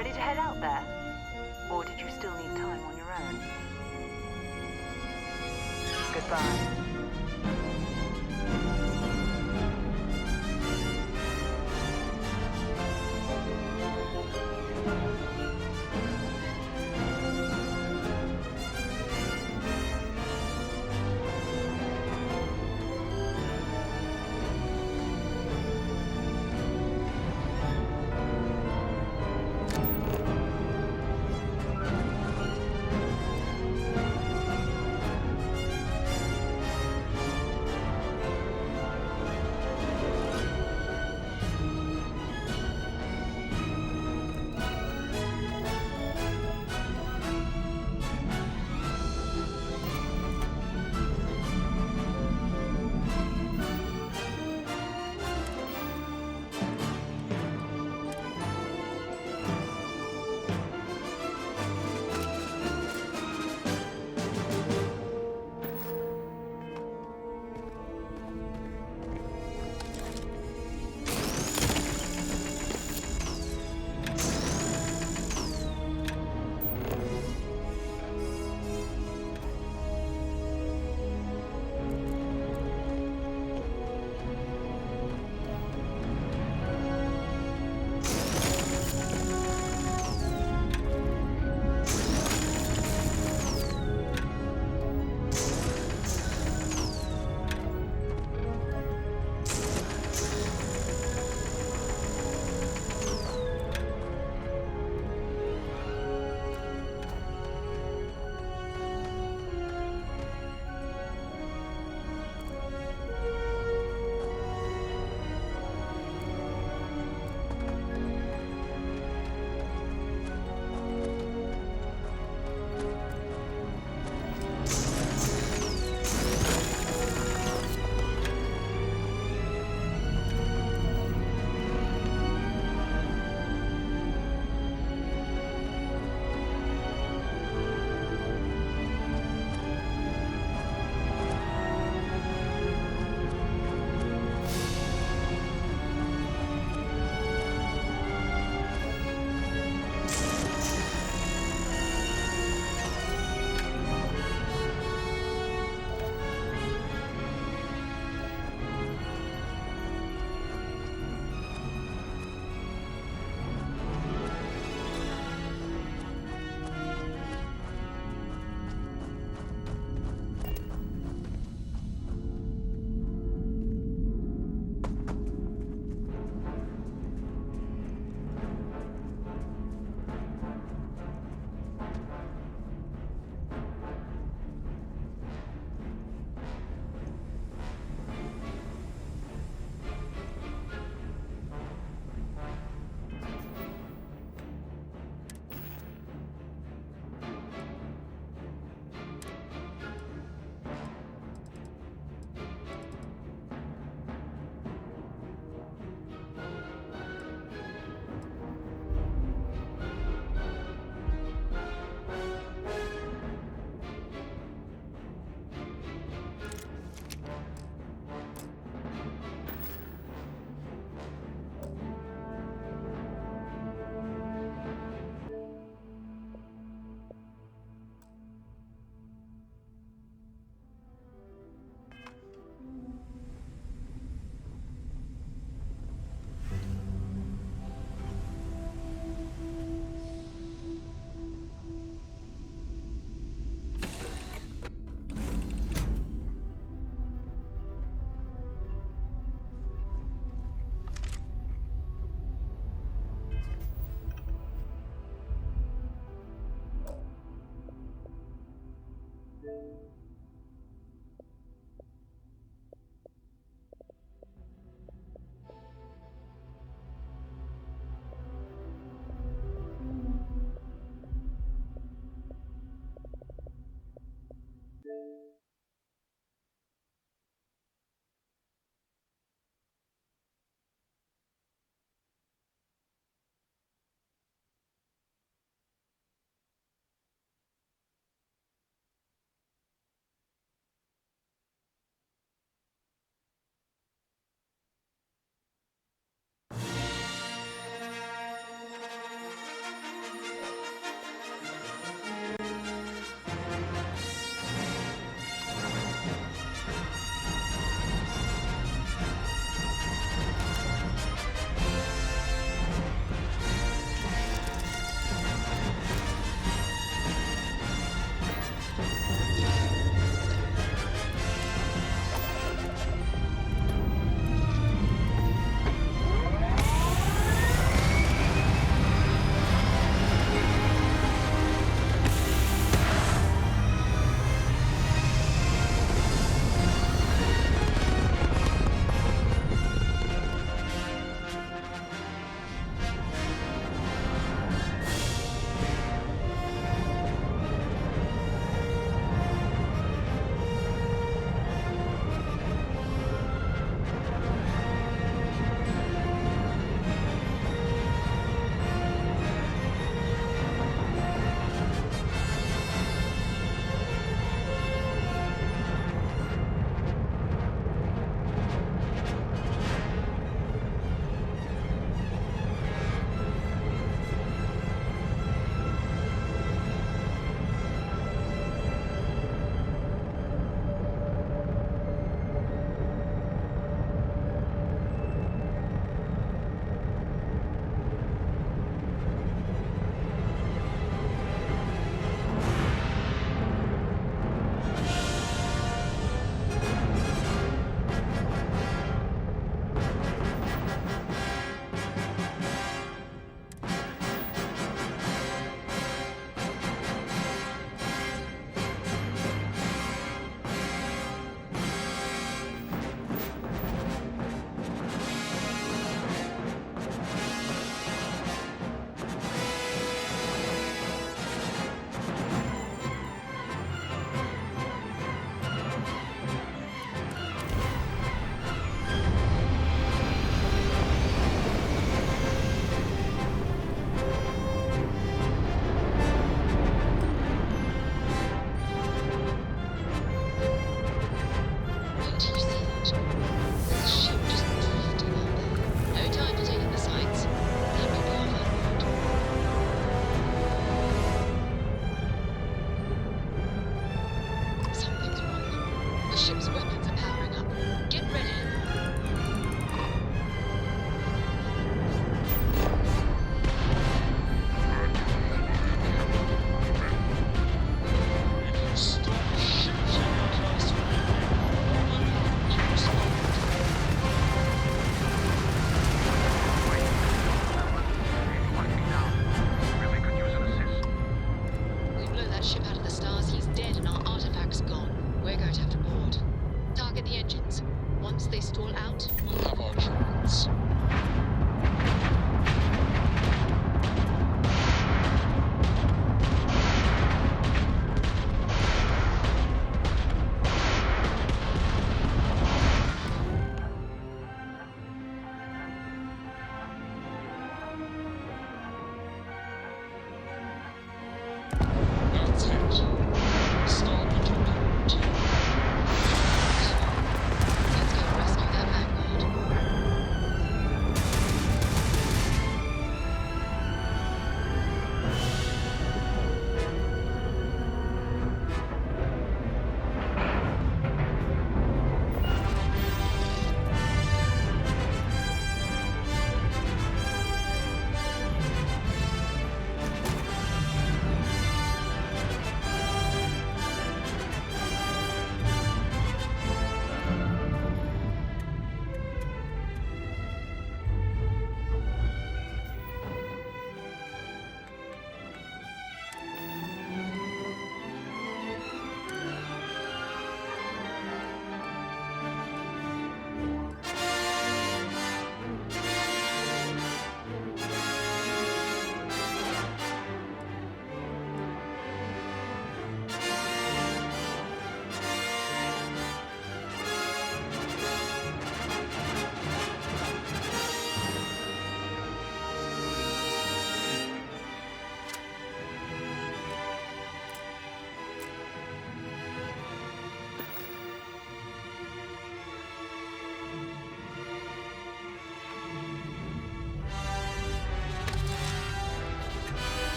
Ready to head out there? Or did you still need time on your own? Goodbye.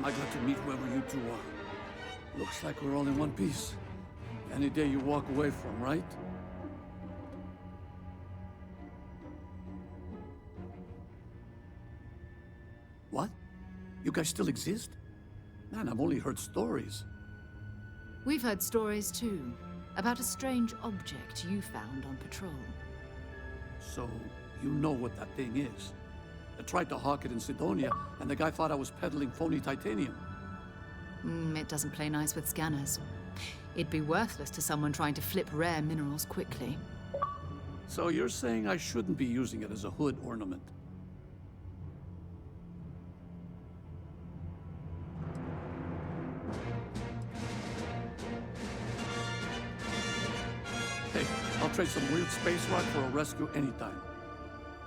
I got to meet whoever you two are. Looks like we're all in one piece. Any day you walk away from, right? What? You guys still exist? Man, I've only heard stories. We've heard stories too, about a strange object you found on patrol. So, you know what that thing is. I tried to hawk it in Sidonia, and the guy thought I was peddling phony titanium. It doesn't play nice with scanners. It'd be worthless to someone trying to flip rare minerals quickly. So you're saying I shouldn't be using it as a hood ornament? Hey, I'll trade some weird space rock for a rescue anytime.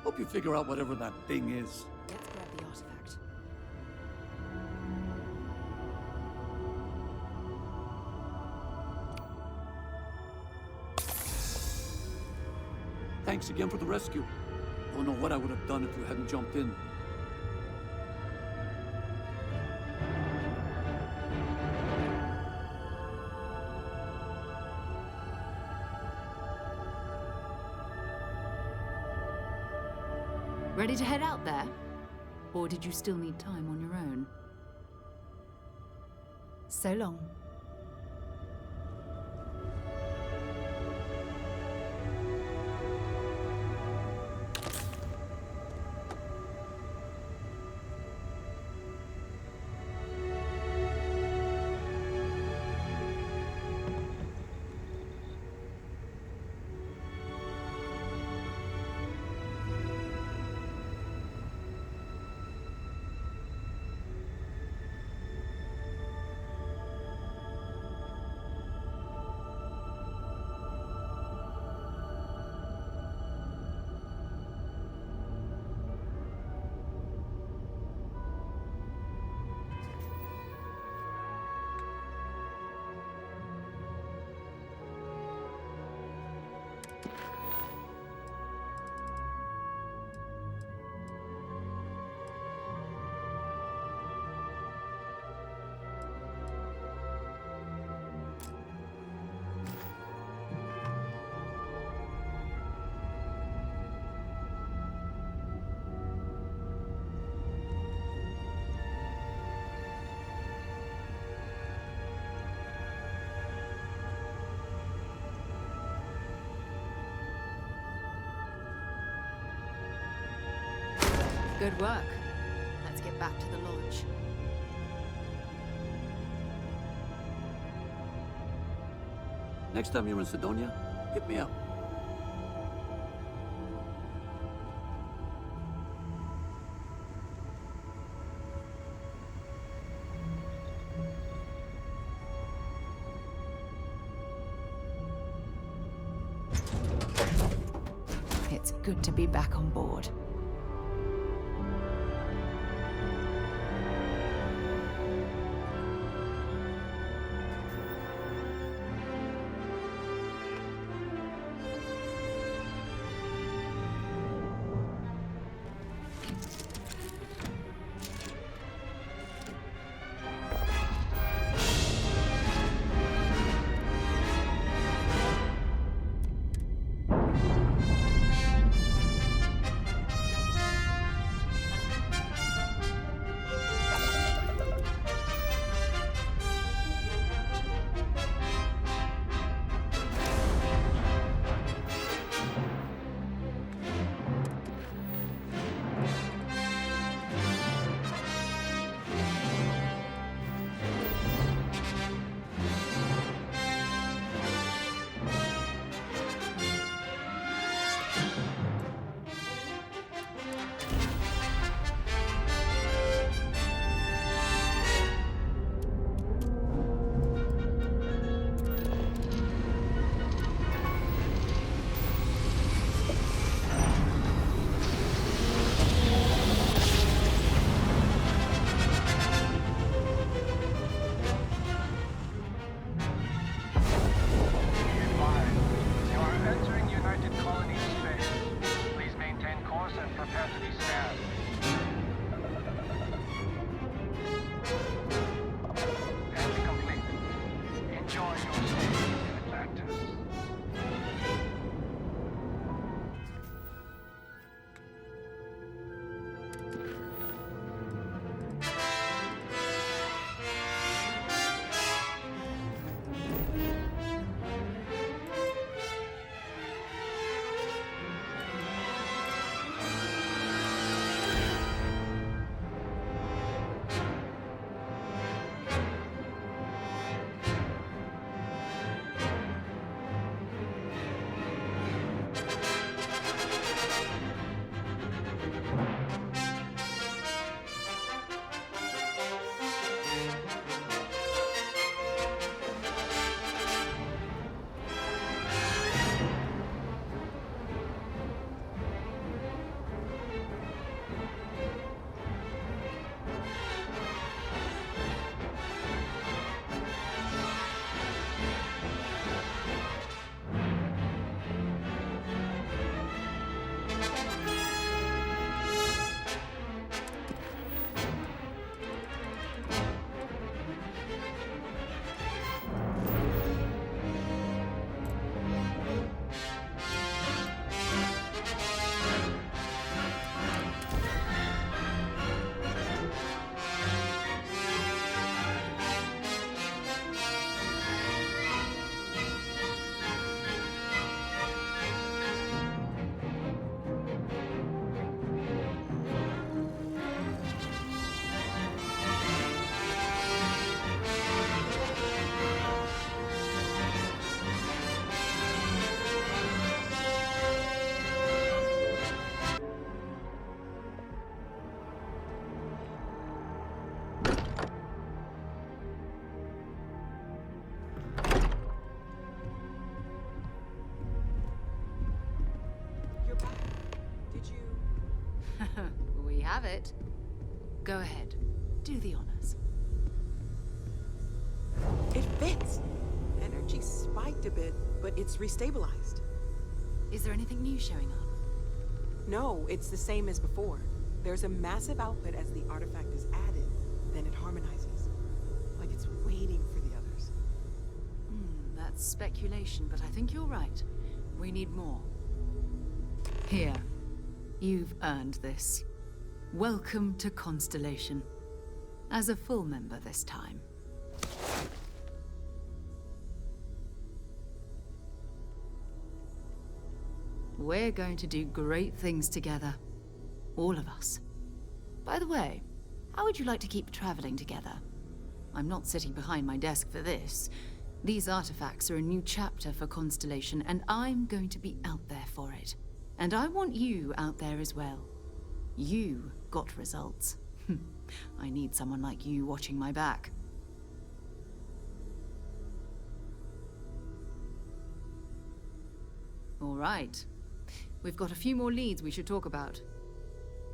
Hope you figure out whatever that thing is. Let's grab the artifact. Thanks again for the rescue. Don't know what I would have done if you hadn't jumped in. Ready to head out there? Or did you still need time on your own? So long. Good work. Let's get back to the lodge. Next time you're in Sidonia, hit me up. It's good to be back on board. Enjoy your stay in Atlantis. We have it. Go ahead. Do the honors. It fits. Energy spiked a bit, but it's restabilized. Is there anything new showing up? No, it's the same as before. There's a massive output as the artifact is added, then it harmonizes. Like it's waiting for the others. That's speculation, but I think you're right. We need more. Here. You've earned this. Welcome to Constellation. As a full member this time. We're going to do great things together. All of us. By the way, how would you like to keep traveling together? I'm not sitting behind my desk for this. These artifacts are a new chapter for Constellation, and I'm going to be out there for it. And I want you out there as well. You got results. I need someone like you watching my back. All right. We've got a few more leads we should talk about.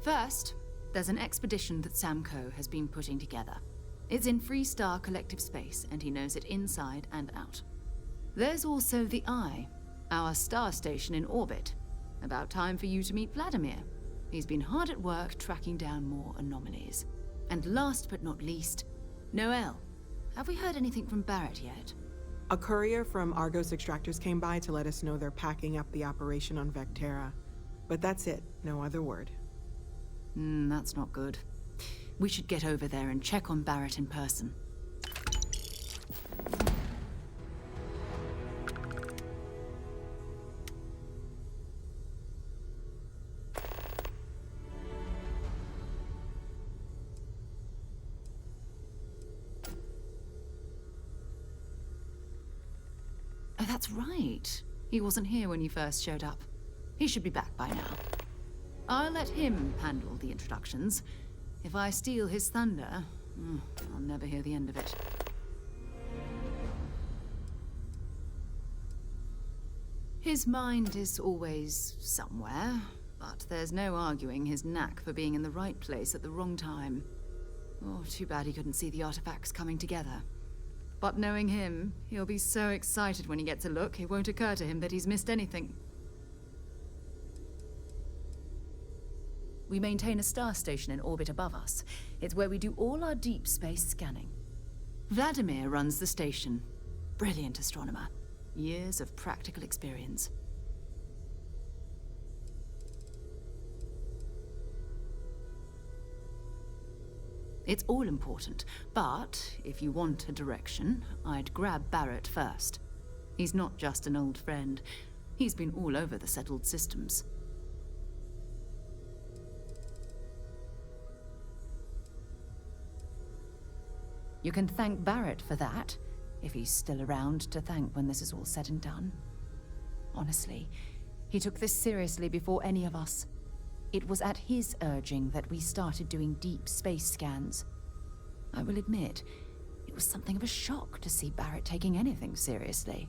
First, there's an expedition that Samco has been putting together. It's in Freestar Collective Space, and he knows it inside and out. There's also the Eye, our star station in orbit. About time for you to meet Vladimir. He's been hard at work tracking down more anomalies. And last but not least, Noel. Have we heard anything from Barrett yet? A courier from Argos Extractors came by to let us know they're packing up the operation on Vectera. But that's it, no other word. That's not good. We should get over there and check on Barrett in person. Oh, that's right. He wasn't here when you first showed up. He should be back by now. I'll let him handle the introductions. If I steal his thunder, I'll never hear the end of it. His mind is always somewhere, but there's no arguing his knack for being in the right place at the wrong time. Oh, too bad he couldn't see the artifacts coming together. But knowing him, he'll be so excited when he gets a look, it won't occur to him that he's missed anything. We maintain a star station in orbit above us. It's where we do all our deep space scanning. Vladimir runs the station. Brilliant astronomer. Years of practical experience. It's all important, but if you want a direction, I'd grab Barrett first. He's not just an old friend. He's been all over the settled systems. You can thank Barrett for that, if he's still around to thank when this is all said and done. Honestly, he took this seriously before any of us. It was at his urging that we started doing deep space scans. I will admit, it was something of a shock to see Barrett taking anything seriously.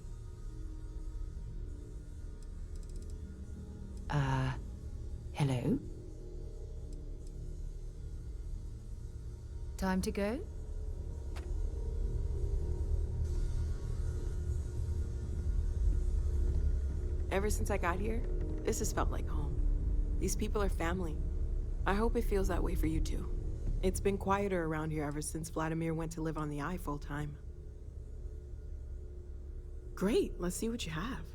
Hello? Time to go? Ever since I got here, this has felt like home. These people are family. I hope it feels that way for you too. It's been quieter around here ever since Vladimir went to live on the Eye full time. Great, let's see what you have.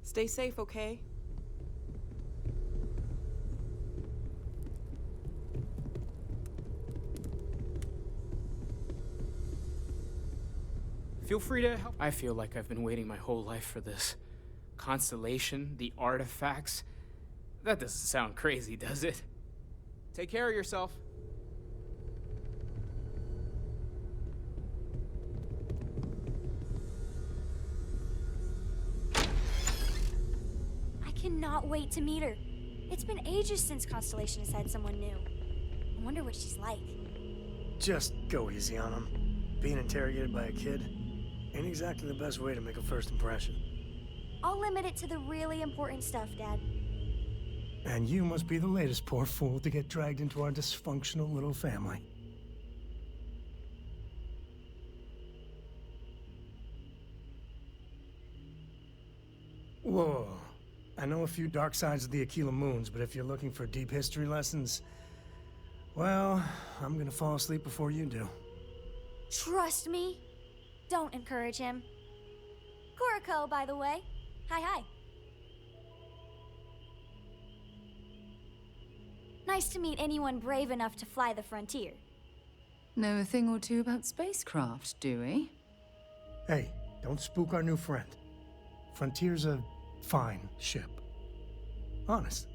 Stay safe, okay? Feel free to help. I feel like I've been waiting my whole life for this. Constellation, the artifacts. That doesn't sound crazy, does it? Take care of yourself. I cannot wait to meet her. It's been ages since Constellation has had someone new. I wonder what she's like. Just go easy on him. Being interrogated by a kid ain't exactly the best way to make a first impression. I'll limit it to the really important stuff, Dad. And you must be the latest poor fool to get dragged into our dysfunctional little family. Whoa. I know a few dark sides of the Aquila Moons, but if you're looking for deep history lessons, well, I'm gonna fall asleep before you do. Trust me. Don't encourage him. Kuriko, by the way. Hi. Nice to meet anyone brave enough to fly the frontier. Know a thing or two about spacecraft, do we? Hey, don't spook our new friend. Frontier's a fine ship. Honest.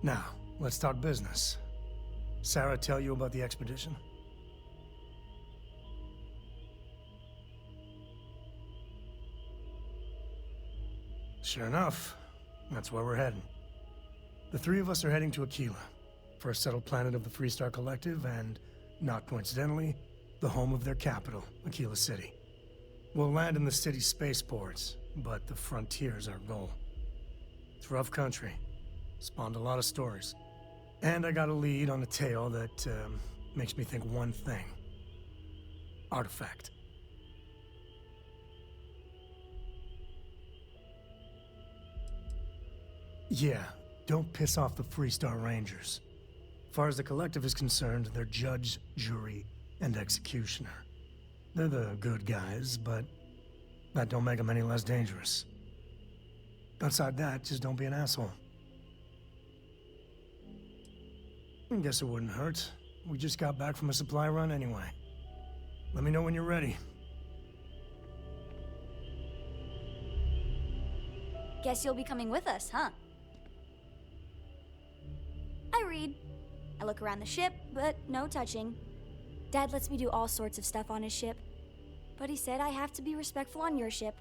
Now, let's talk business. Sarah tell you about the expedition? Sure enough, that's where we're heading. The three of us are heading to Aquila, for a settled planet of the Freestar Collective and, not coincidentally, the home of their capital, Aquila City. We'll land in the city's spaceports, but the frontier's our goal. It's rough country. Spawned a lot of stories. And I got a lead on a tale that makes me think one thing. Artifact. Yeah, don't piss off the Freestar Rangers. As far as the Collective is concerned, they're judge, jury, and executioner. They're the good guys, but that don't make them any less dangerous. Outside that, just don't be an asshole. I guess it wouldn't hurt. We just got back from a supply run anyway. Let me know when you're ready. Guess you'll be coming with us, huh? I read. I look around the ship, but no touching. Dad lets me do all sorts of stuff on his ship. But he said I have to be respectful on your ship.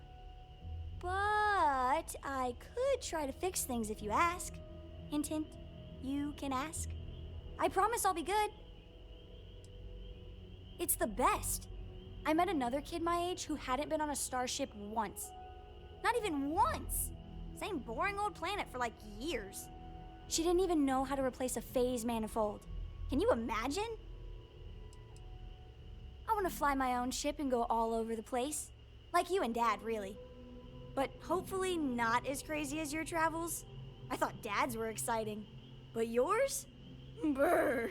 But I could try to fix things if you ask. Hint, hint. You can ask. I promise I'll be good. It's the best. I met another kid my age who hadn't been on a starship once. Not even once. Same boring old planet for like years. She didn't even know how to replace a phase manifold. Can you imagine? I want to fly my own ship and go all over the place. Like you and Dad, really. But hopefully not as crazy as your travels. I thought Dad's were exciting. But yours? Brr.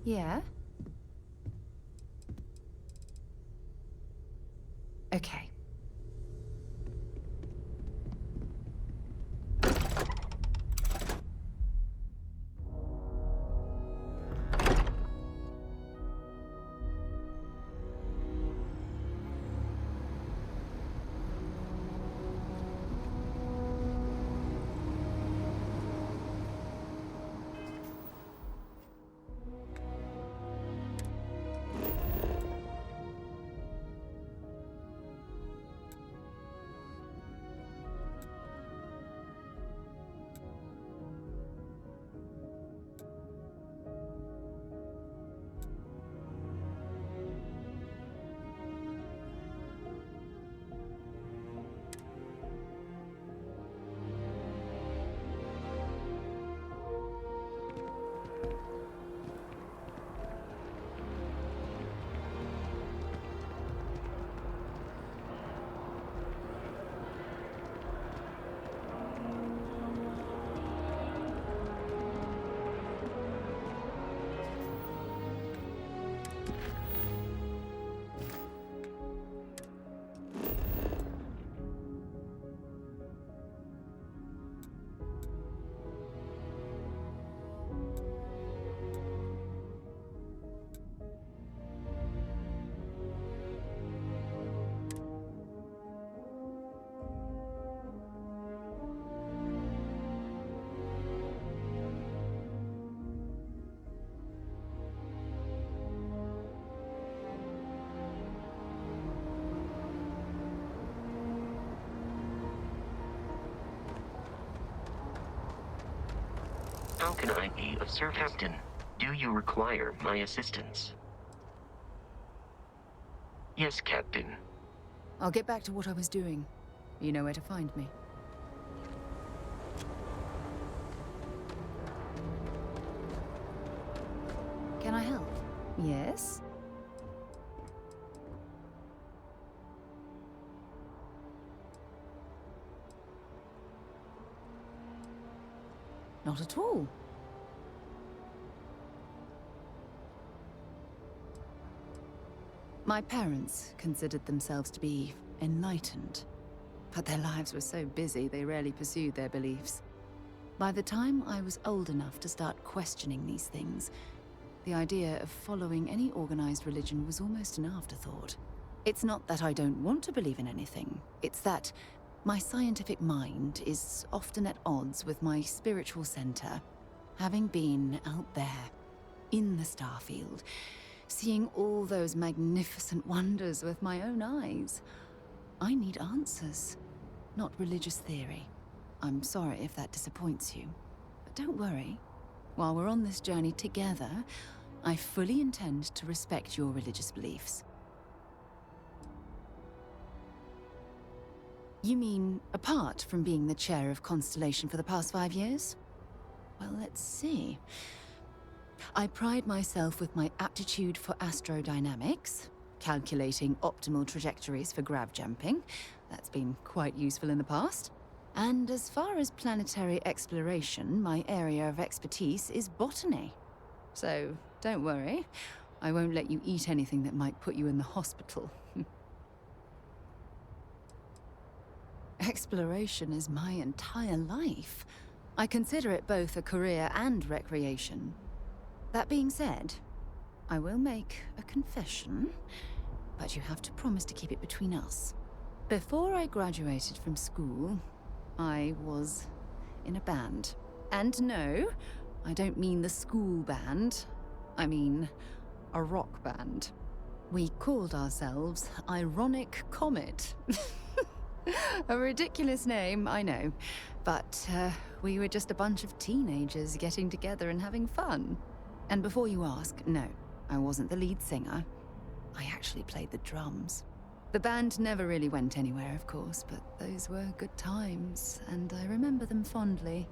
Yeah? Okay. How can I be of service, Captain? Do you require my assistance? Yes, Captain. I'll get back to what I was doing. You know where to find me. Can I help? Yes? Not at all. My parents considered themselves to be enlightened, but their lives were so busy they rarely pursued their beliefs. By the time I was old enough to start questioning these things, the idea of following any organized religion was almost an afterthought. It's not that I don't want to believe in anything, it's that my scientific mind is often at odds with my spiritual center. Having been out there, in the Starfield, seeing all those magnificent wonders with my own eyes, I need answers, not religious theory. I'm sorry if that disappoints you, but don't worry. While we're on this journey together, I fully intend to respect your religious beliefs. You mean, apart from being the chair of Constellation for the past 5 years? Well, let's see. I pride myself with my aptitude for astrodynamics, calculating optimal trajectories for grav jumping. That's been quite useful in the past. And as far as planetary exploration, my area of expertise is botany. So, don't worry. I won't let you eat anything that might put you in the hospital. Exploration is my entire life. I consider it both a career and recreation. That being said, I will make a confession, but you have to promise to keep it between us. Before I graduated from school, I was in a band. And no, I don't mean the school band. I mean a rock band. We called ourselves Ironic Comet. A ridiculous name, I know. But we were just a bunch of teenagers getting together and having fun. And before you ask, no, I wasn't the lead singer. I actually played the drums. The band never really went anywhere, of course, but those were good times, and I remember them fondly.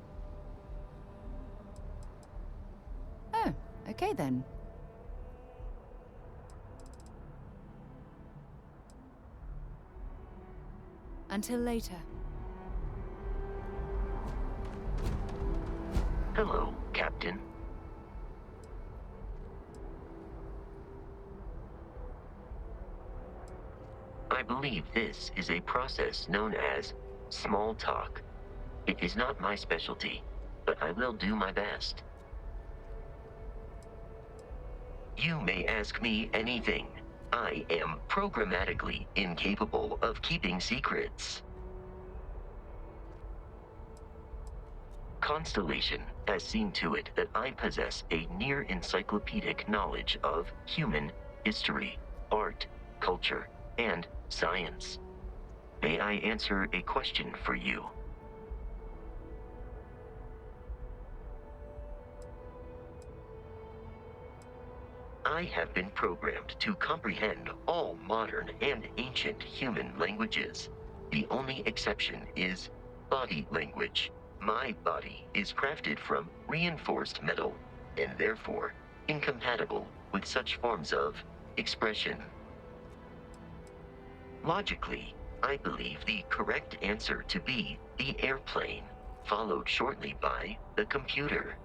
Oh, okay then. Until later. Hello, Captain. believe this is a process known as small talk. It is not my specialty, but I will do my best. You may ask me anything. I am programmatically incapable of keeping secrets. Constellation has seen to it that I possess a near encyclopedic knowledge of human history, art, culture, and science. May I answer a question for you? I have been programmed to comprehend all modern and ancient human languages. The only exception is body language. My body is crafted from reinforced metal, and therefore incompatible with such forms of expression. Logically, I believe the correct answer to be the airplane, followed shortly by the computer.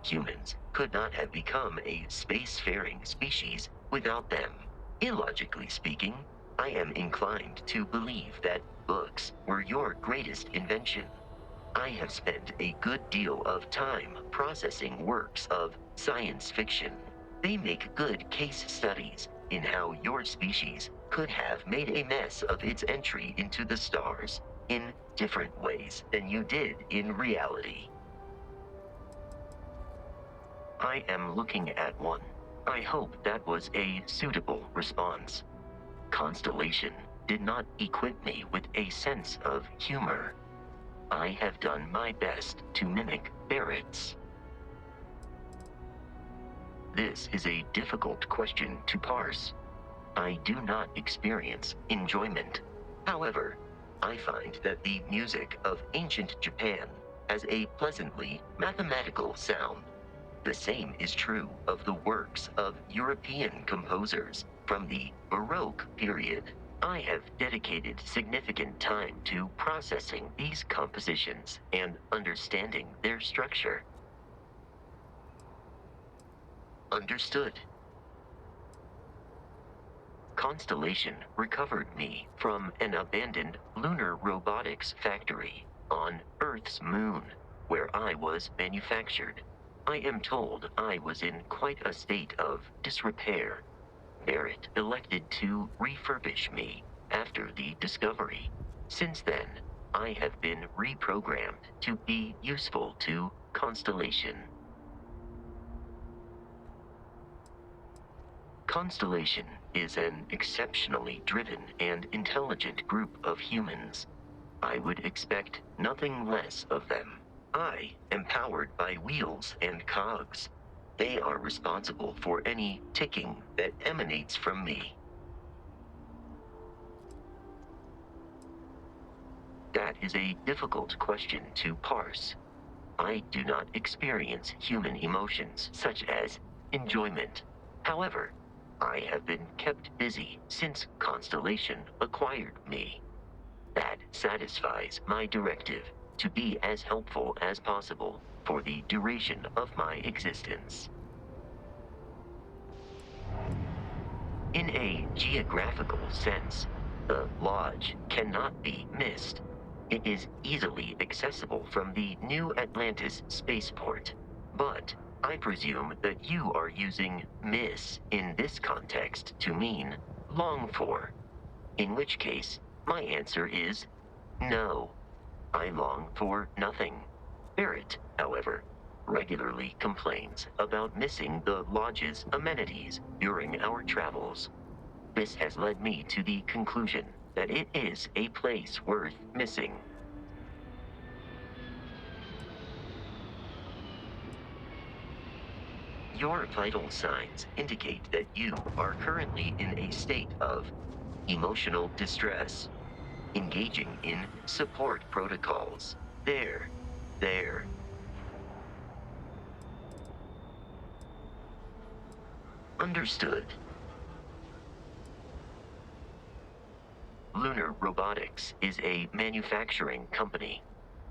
Humans could not have become a spacefaring species without them. Illogically speaking, I am inclined to believe that books were your greatest invention. I have spent a good deal of time processing works of science fiction. They make good case studies in how your species could have made a mess of its entry into the stars in different ways than you did in reality. I am looking at one. I hope that was a suitable response. Constellation did not equip me with a sense of humor. I have done my best to mimic Barrett's. This is a difficult question to parse. I do not experience enjoyment. However, I find that the music of ancient Japan has a pleasantly mathematical sound. The same is true of the works of European composers from the Baroque period. I have dedicated significant time to processing these compositions and understanding their structure. Understood. Constellation recovered me from an abandoned lunar robotics factory on Earth's moon, where I was manufactured. I am told I was in quite a state of disrepair. Barrett elected to refurbish me after the discovery. Since then, I have been reprogrammed to be useful to Constellation. Constellation is an exceptionally driven and intelligent group of humans. I would expect nothing less of them. I am powered by wheels and cogs. They are responsible for any ticking that emanates from me. That is a difficult question to parse. I do not experience human emotions such as enjoyment. However, I have been kept busy since Constellation acquired me. That satisfies my directive to be as helpful as possible for the duration of my existence. In a geographical sense, the Lodge cannot be missed. It is easily accessible from the New Atlantis spaceport, but I presume that you are using miss in this context to mean long for, in which case my answer is no. I long for nothing. Barrett, however, regularly complains about missing the Lodge's amenities during our travels. This has led me to the conclusion that it is a place worth missing. Your vital signs indicate that you are currently in a state of emotional distress, engaging in support protocols. There. Understood. Lunar Robotics is a manufacturing company.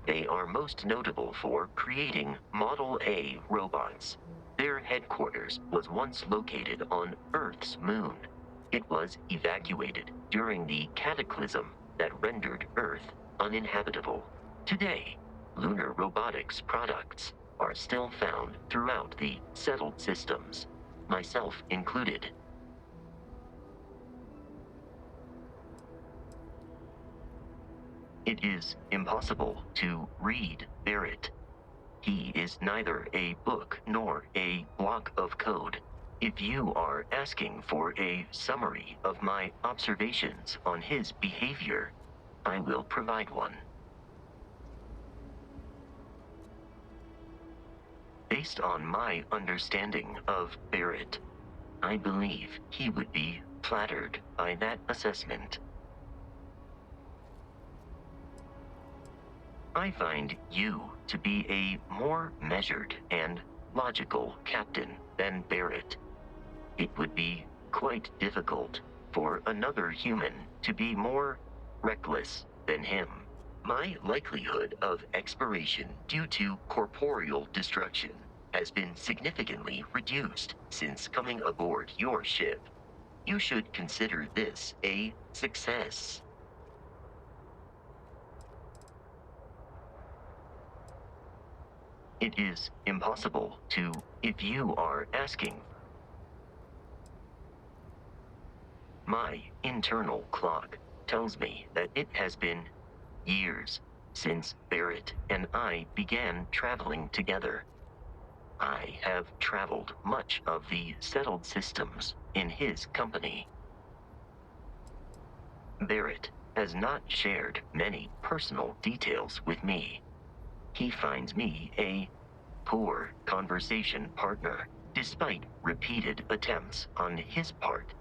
They are most notable for creating Model A robots. Their headquarters was once located on Earth's moon. It was evacuated during the cataclysm that rendered Earth uninhabitable. Today, lunar robotics products are still found throughout the settled systems, myself included. It is impossible to read Barrett. He is neither a book nor a block of code. If you are asking for a summary of my observations on his behavior, I will provide one. Based on my understanding of Barrett, I believe he would be flattered by that assessment. I find you to be a more measured and logical captain than Barrett. It would be quite difficult for another human to be more reckless than him. My likelihood of expiration due to corporeal destruction has been significantly reduced since coming aboard your ship. You should consider this a success. It is impossible to, if you are asking. My internal clock tells me that it has been years since Barrett and I began traveling together. I have traveled much of the settled systems in his company. Barrett has not shared many personal details with me. He finds me a poor conversation partner, despite repeated attempts on his part.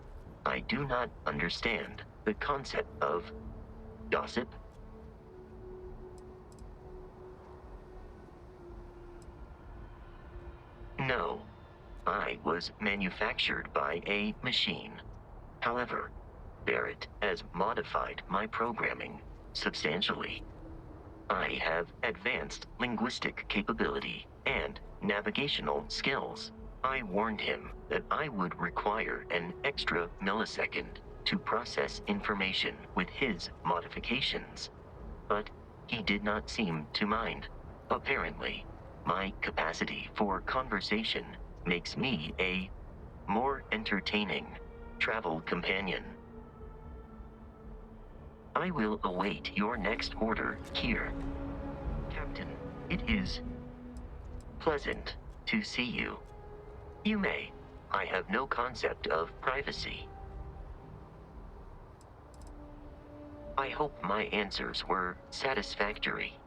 I do not understand the concept of gossip. No, I was manufactured by a machine. However, Barrett has modified my programming substantially. I have advanced linguistic capability and navigational skills. I warned him that I would require an extra millisecond to process information with his modifications, but he did not seem to mind. Apparently, my capacity for conversation makes me a more entertaining travel companion. I will await your next order here. Captain, it is pleasant to see you. You may. I have no concept of privacy. I hope my answers were satisfactory.